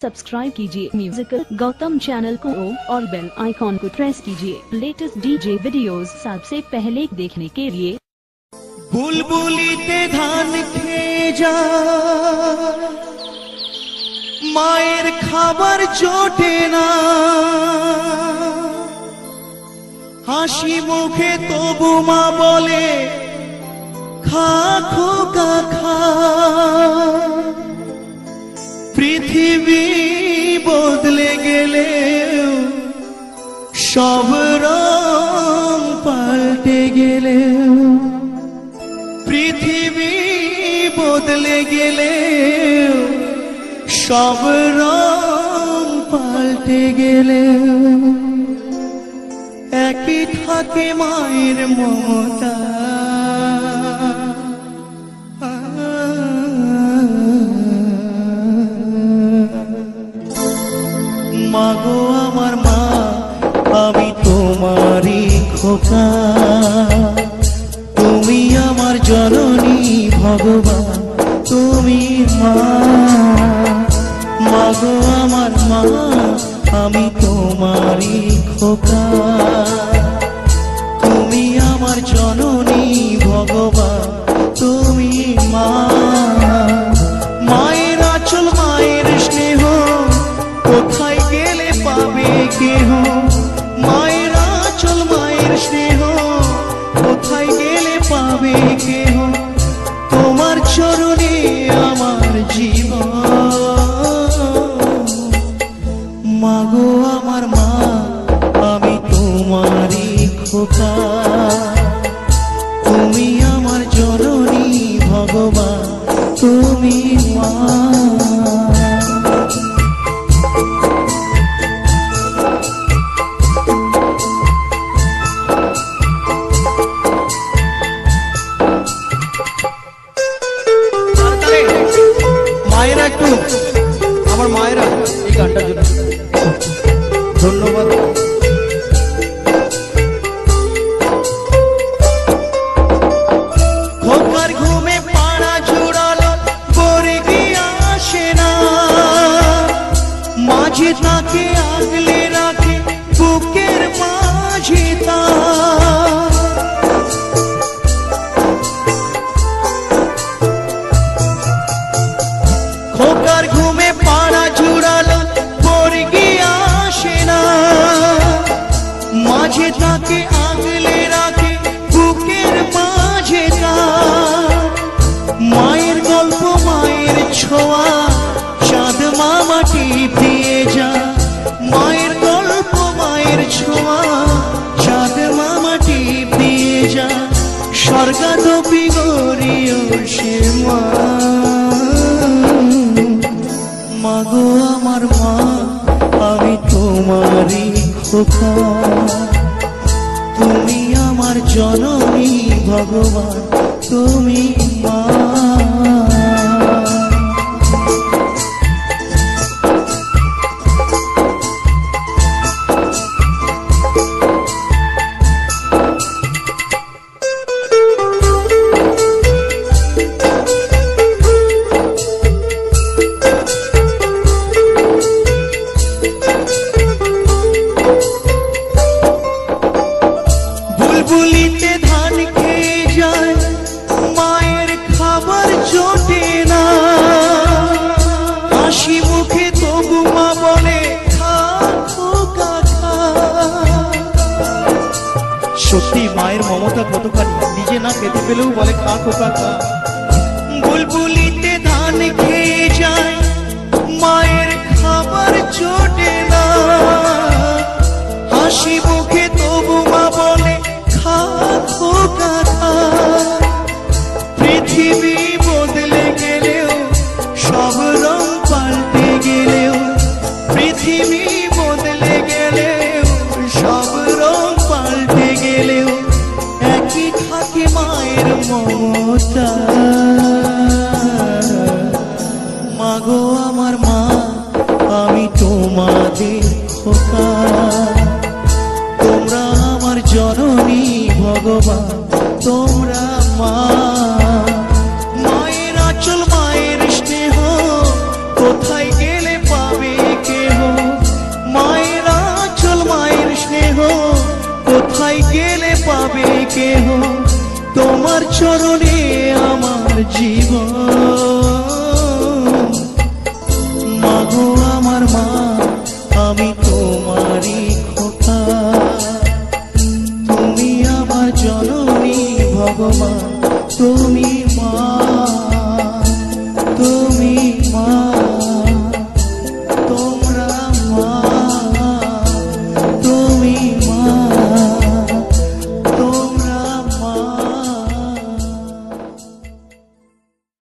Subscribe कीजिए musical Gautam channel को और बेल आइकॉन को प्रेस कीजिए लेटेस्ट डीजे वीडियोस सबसे पहले देखने के लिए। बुलबुलिते धान खेয়ে যায় মায়ের খাবার জোটে না হাসি মুখে তবু মা বলে খা খোকা খা পৃথিবী বদলে গেলেও সব রং পাল্টে গেলেও পৃথিবী বদলে গেলেও সব রং পাল্টে গেলেও একই থাকে মায়ের মমতা মাগো আমার মা আমি তোমারই খোকা তুমি আমার জননী ভগবান তুমি মা মাগো আমার মা আমি তোমারই খোকা তুমি আমার জননী ভগবান তুমি মা মায়ের আঁচল মায়ের স্নেহ কোথায় গেলে পাবে কেহ মায়ের আঁচল মায়ের স্নেহ কোথায় গেলে পাবে কেহ তোমার চরণে আমার জীবন মাগো আমার মা আমি তোমারই খোকা তুমি আমার জননী ভগবান তুমি মা। মায়েরা একটু আমার মায়েরা এই গানটার জন্য ধন্যবাদ। খোকার ঘুমে পাড়া জুড়ালো পরে গিয়ে আসে না মাঝে তাকে আগলে রাখে বুকের মাঝে খোকার ঘুমে পাড়া জুড়ালো পরে গিয়ে আসে না মাঝে তাকে আগলে রাখে বুকের মাঝে মায়ের গল্প মায়ের ছোঁয়া চাঁদ মামাটি দিয়ে যা মায়ের গল্প মায়ের ছোঁয়া চাঁদ মামাটি দিয়ে যা স্বর্গাদপি গরিয় সে মা মাগো আমার মা আমি তোমারই খোকা তুমি আমার জননী ভগবান তুমি মা। বুলবুলিতে ধান খেয়ে যায় মায়ের খাবার জোটে না হাসি মুখে তবু মা বলে খা খোকা খা। সত্যি মায়ের মমতা কতখানি নিজে না খেতে পেলেও বলে খা খোকা খা। বুলবুলিতে ধান খেয়ে যায় মায়ের খাবার জোটে না হাসি মুখে তবু মা বলে খা খোকা খা পৃথিবী বদলে গেলেও সব রং পাল্টে গেলেও পৃথিবী বদলে গেলেও সব রং পাল্টে গেলেও একই থাকে মায়ের মমতা তোমার চরণে আমার জীবন। মাগো আমার মা, আমি তোমারই খোকা, তুমি আমার জননী ভগবান, তুমি মা।